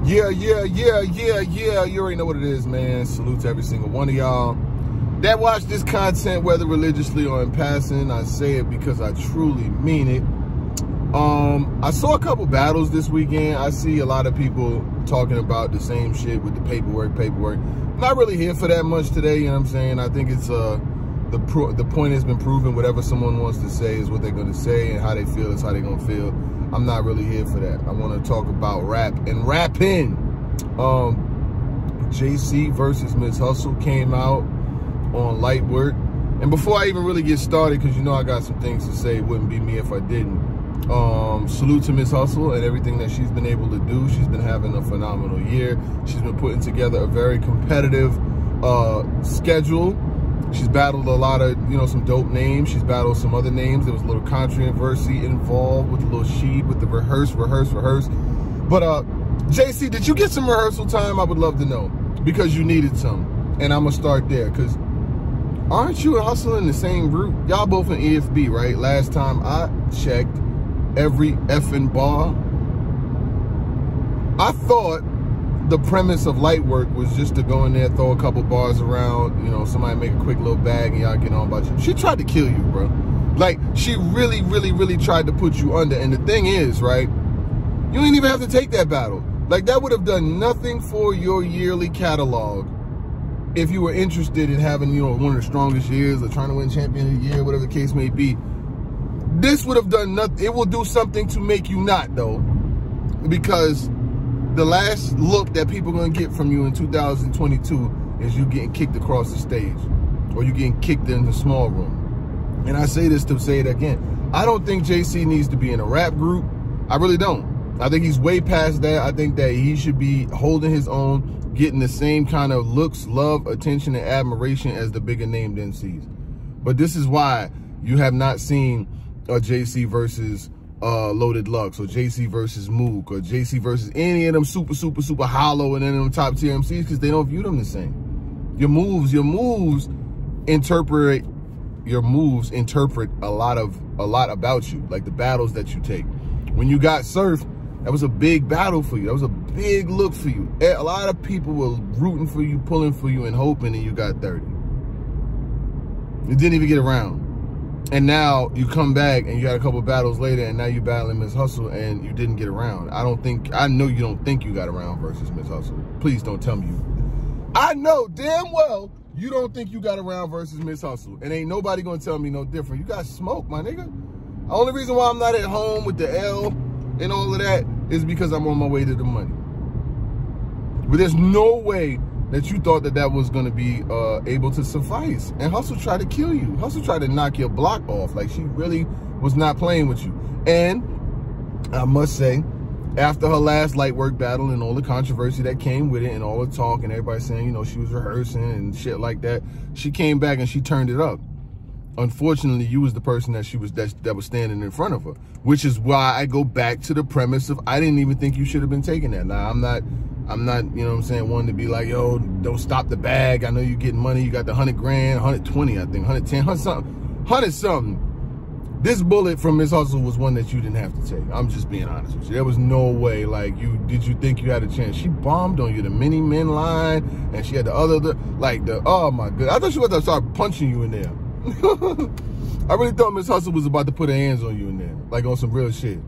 Yeah. You already know what it is, man. Salute to every single one of y'all that watch this content, whether religiously or in passing. I say it because I truly mean it. I saw a couple battles this weekend. I see a lot of people talking about the same shit with the paperwork. I'm not really here for that much today, you know what I'm saying? I think it's the point has been proven. Whatever someone wants to say is what they're going to say, and how they feel is how they're going to feel. I'm not really here for that. I want to talk about rap and rapping. JC versus Miss Hustle came out on Lightwork. And before I even really get started, because you know I got some things to say, it wouldn't be me if I didn't. Salute to Miss Hustle and everything that she's been able to do. She's been having a phenomenal year. She's been putting together a very competitive schedule. She's battled a lot of, you know, some dope names. She's battled some other names. There was a little controversy involved with the little sheet with the rehearse. But JC, did you get some rehearsal time? I would love to know, because you needed some. And I'm gonna start there, because aren't you and Hustle in the same group? Y'all both in EFB, right? Last time I checked, every effing bar. I thought the premise of Lightwork was just to go in there, throw a couple bars around, you know, somebody make a quick little bag and y'all get on about you. She tried to kill you, bro. Like, she really tried to put you under. And the thing is, right, you didn't even have to take that battle. Like, that would have done nothing for your yearly catalog if you were interested in having, you know, one of the strongest years or trying to win champion of the year, whatever the case may be. This would have done nothing. It will do something to make you not, though, because the last look that people are going to get from you in 2022 is you getting kicked across the stage, or you getting kicked in the small room. And I say this to say it again. I don't think JC needs to be in a rap group. I really don't. I think he's way past that. I think that he should be holding his own, getting the same kind of looks, love, attention, and admiration as the bigger named MCs. But this is why you have not seen a JC versus Loaded Lux, or JC versus Mook, or JC versus any of them super hollow and any of them top tier MCs, because they don't view them the same. Your moves interpret a lot about you, like the battles that you take. When you got Surf, that was a big battle for you. That was a big look for you. A lot of people were rooting for you, pulling for you, and hoping, and you got 30. You didn't even get around. And now you come back and you got a couple battles later, and now you battling Miss Hustle and you didn't get around. I know you don't think you got around versus Miss Hustle. Please don't tell me you. I know damn well you don't think you got around versus Miss Hustle. And ain't nobody gonna tell me no different. You got smoke, my nigga. The only reason why I'm not at home with the L and all of that is because I'm on my way to the money. But there's no way that you thought that that was going to be able to suffice. And Hustle tried to kill you. Hustle tried to knock your block off. Like, she really was not playing with you. And I must say, after her last Lightwork battle and all the controversy that came with it and all the talk and everybody saying, you know, she was rehearsing and shit like that, she came back and she turned it up. Unfortunately, you was the person that was standing in front of her, which is why I go back to the premise of, I didn't even think you should have been taking that. Now, I'm not, you know what I'm saying, one to be like, yo, don't stop the bag. I know you're getting money. You got the 100 grand, 120, I think, 110, 100 something. This bullet from Miss Hustle was one that you didn't have to take. I'm just being honest with you. There was no way, like, did you think you had a chance? She bombed on you, the mini men line, and she had the oh my God. I thought she was going to start punching you in there. I really thought Miss Hustle was about to put her hands on you in there, like on some real shit.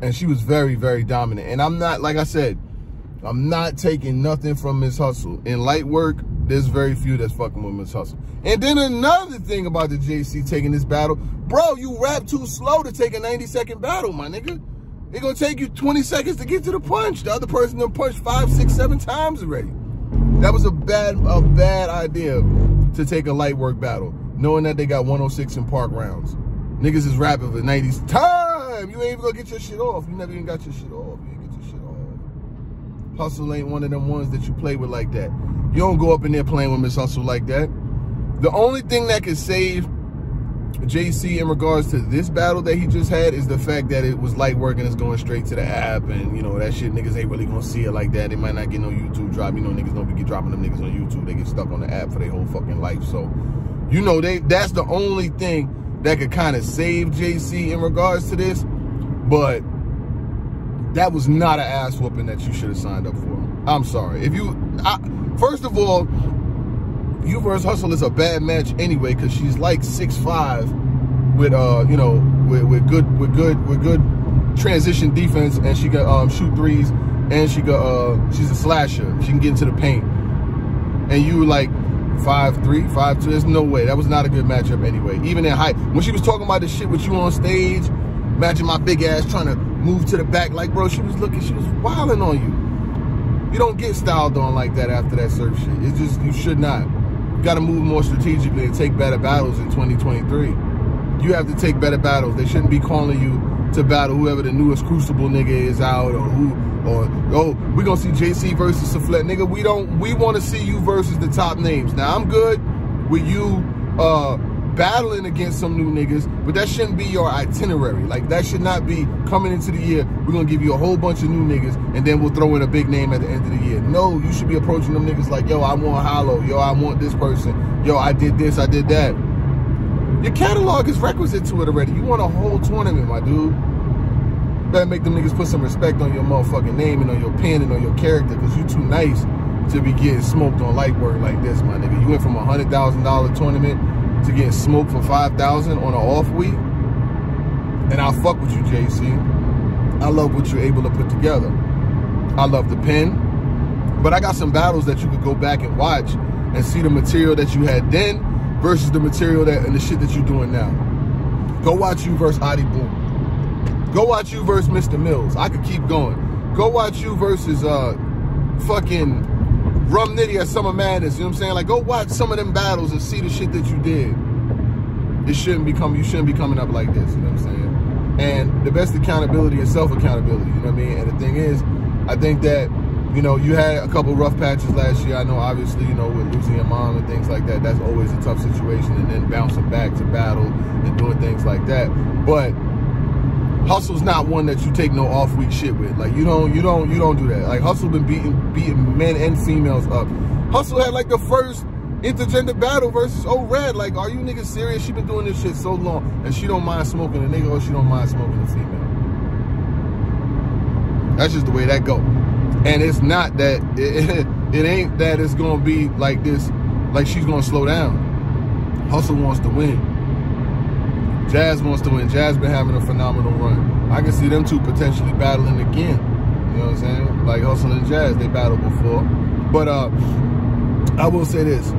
And she was very dominant. And I'm not, like I said, I'm not taking nothing from Miss Hustle. In Lightwork, there's very few that's fucking with Miss Hustle. And then another thing about the JC taking this battle, bro, you rap too slow to take a 90-second battle, my nigga. It's gonna take you 20 seconds to get to the punch. The other person done punched 5, 6, 7 times already. That was a bad idea to take a Lightwork battle, knowing that they got 106 in park rounds. Niggas is rapping for 90s. Time! You ain't even gonna get your shit off. You never even got your shit off. You ain't get your shit off. Hustle ain't one of them ones that you play with like that. You don't go up in there playing with Miss Hustle like that. The only thing that could save JC in regards to this battle that he just had is the fact that it was Lightwork and it's going straight to the app, and you know that shit niggas ain't really gonna see it like that. They might not get no YouTube drop. You know niggas don't be dropping them niggas on YouTube. They get stuck on the app for their whole fucking life. So, you know, that's the only thing that could kind of save JC in regards to this. But that was not an ass whooping that you should have signed up for. I'm sorry. If you, first of all, you versus Hustle is a bad match anyway, because she's like 6'5" with you know, with good transition defense, and she can shoot threes, and she got she's a slasher. She can get into the paint. And you like 5'3", 5'2". There's no way. That was not a good matchup anyway. Even in height, when she was talking about this shit with you on stage, imagine my big ass trying to move to the back, like, bro, she was wilding on you. You don't get styled on like that after that surf shit. It's just, you should not. You got to move more strategically and take better battles in 2023. You have to take better battles. They shouldn't be calling you to battle whoever the newest Crucible nigga is out, or oh, we gonna see JC versus Soufflet. Nigga, we want to see you versus the top names. Now, I'm good with you battling against some new niggas, but that shouldn't be your itinerary. Like, that should not be coming into the year, we're gonna give you a whole bunch of new niggas, and then we'll throw in a big name at the end of the year. No, you should be approaching them niggas like, yo, I want Hollow, yo, I want this person, yo, I did this, I did that. Your catalog is requisite to it already. You want a whole tournament, my dude. You better make them niggas put some respect on your motherfucking name and on your pen and on your character, because you too nice to be getting smoked on Lightwork like this, my nigga. You went from a $100,000 tournament to getting smoked for $5,000 on an off week. And I fuck with you, JC. I love what you're able to put together. I love the pen. But I got some battles that you could go back and watch and see the material that you had then versus the material that and the shit that you're doing now. Go watch you versus Adi Boom. Go watch you versus Mr. Mills. I could keep going. Go watch you versus fucking Rum Nitty at Summer Madness. You know what I'm saying? Like, go watch some of them battles and see the shit that you did. You shouldn't be coming up like this. You know what I'm saying? And the best accountability is self-accountability. You know what I mean? And the thing is, I think that, you know, you had a couple rough patches last year. I know, obviously, you know, with losing your mom and things like that, that's always a tough situation. And then bouncing back to battle and doing things like that. But Hustle's not one that you take no off week shit with. Like, you don't do that. Like, Hustle been beating men and females up. Hustle had like the first intergender battle versus O-Red. Like, are you niggas serious? She been doing this shit so long, and she don't mind smoking a nigga, or she don't mind smoking a female. That's just the way that go. And it's not that, it ain't that it's gonna be like this, like she's gonna slow down. Hustle wants to win. Jazz wants to win. Jazz been having a phenomenal run. I can see them two potentially battling again. You know what I'm saying? Like Hustle and Jazz, they battled before. But I will say this.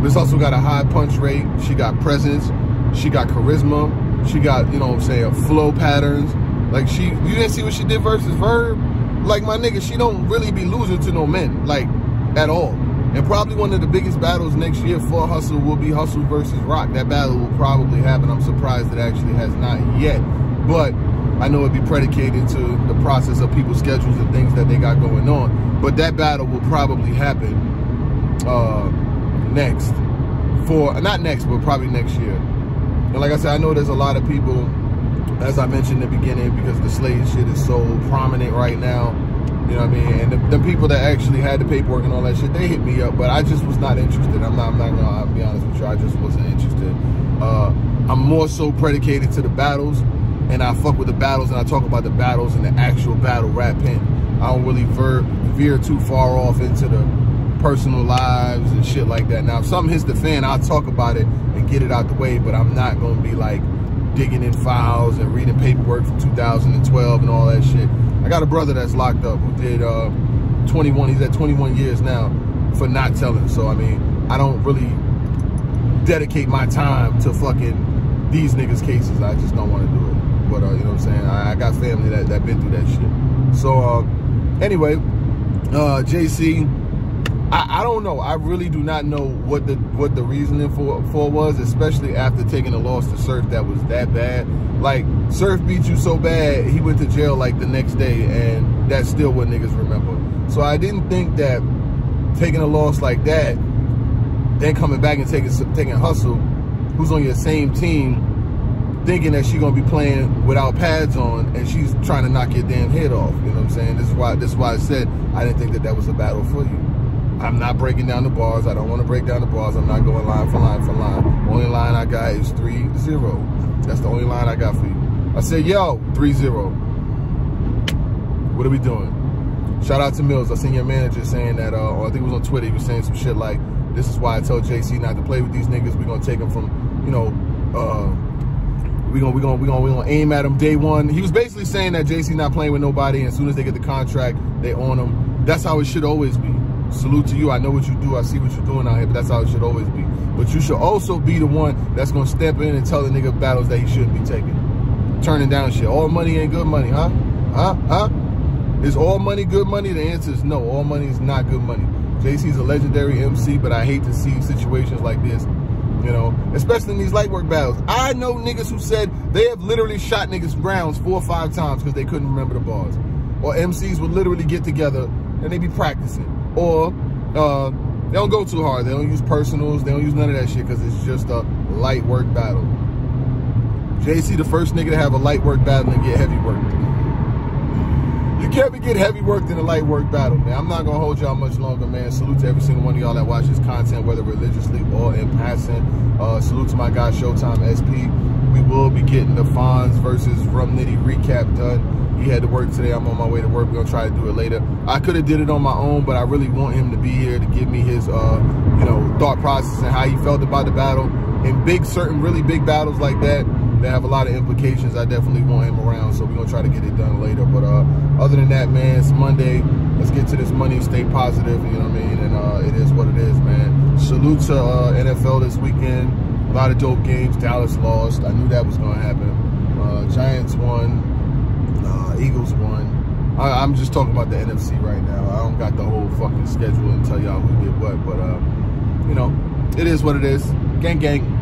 Miss Hustle got a high punch rate. She got presence. She got charisma. She got, you know what I'm saying, flow patterns. Like, you didn't see what she did versus Verb? Like, my nigga, she don't really be losing to no men, like, at all. And probably one of the biggest battles next year for Hustle will be Hustle versus Rock. That battle will probably happen. I'm surprised it actually has not yet. But I know it'd be predicated to the process of people's schedules and things that they got going on. But that battle will probably happen next. Not next, but probably next year. And like I said, I know there's a lot of people, as I mentioned in the beginning, because the Slade shit is so prominent right now. You know what I mean? And the people that actually had the paperwork and all that shit, they hit me up, but I just was not interested. I'm not gonna be honest with you, I just wasn't interested. I'm more so predicated to the battles, and I fuck with the battles, and I talk about the battles and the actual battle rap pen. I don't really veer too far off into the personal lives and shit like that. Now, if something hits the fan, I'll talk about it and get it out the way, but I'm not gonna be like digging in files and reading paperwork from 2012 and all that shit. I got a brother that's locked up who did 21, he's at 21 years now for not telling. So, I mean, I don't really dedicate my time to fucking these niggas' cases. I just don't want to do it. But, you know what I'm saying? I got family that been through that shit. So, anyway, JC, I don't know. I really do not know what the reasoning for was, especially after taking a loss to Surf that was that bad. Like, Surf beat you so bad, he went to jail like the next day, and that's still what niggas remember. So I didn't think that taking a loss like that, then coming back and taking Hustle, who's on your same team, thinking that she's gonna be playing without pads on, and she's trying to knock your damn head off. You know what I'm saying? This is why I said I didn't think that was a battle for you. I'm not breaking down the bars. I don't want to break down the bars. I'm not going line for line for line. Only line I got is 3-0. That's the only line I got for you. I said, yo, 3-0. What are we doing? Shout out to Mills. I seen your manager saying that, or I think it was on Twitter, he was saying some shit like, this is why I tell JC not to play with these niggas. We're gonna take them from, you know, we're gonna aim at them day one. He was basically saying that JC not playing with nobody, and as soon as they get the contract, they own them. That's how it should always be. Salute to you. I know what you do. I see what you're doing out here, but that's how it should always be. But you should also be the one that's gonna step in and tell the nigga battles that he shouldn't be taking. Turning down shit. All money ain't good money, huh? Huh? Is all money good money? The answer is no. All money is not good money. JC's a legendary MC, but I hate to see situations like this, you know, especially in these Lightwork battles. I know niggas who said they have literally shot niggas rounds 4 or 5 times because they couldn't remember the bars. Or MCs would literally get together and they be practicing. Or they don't go too hard. They don't use personals. They don't use none of that shit because it's just a Lightwork battle. JC the first nigga to have a Lightwork battle and get heavy work. You can't be getting heavy worked in a light work battle, man. I'm not going to hold y'all much longer, man. Salute to every single one of y'all that watches content, whether religiously or in passing. Salute to my guy, Showtime SP. We will be getting the Fonz versus Rum Nitty recap done. He had to work today. I'm on my way to work. We're going to try to do it later. I could have did it on my own, but I really want him to be here to give me his, you know, thought process and how he felt about the battle. In certain really big battles like that, they have a lot of implications. I definitely want him around, so we're gonna try to get it done later. But other than that, man, it's Monday. Let's get to this money, stay positive, you know what I mean? And it is what it is, man. Salute to NFL this weekend. A lot of dope games. Dallas lost. I knew that was gonna happen. Giants won. Eagles won. I'm just talking about the NFC right now. I don't got the whole fucking schedule and tell y'all who did what, but you know, it is what it is. Gang, gang.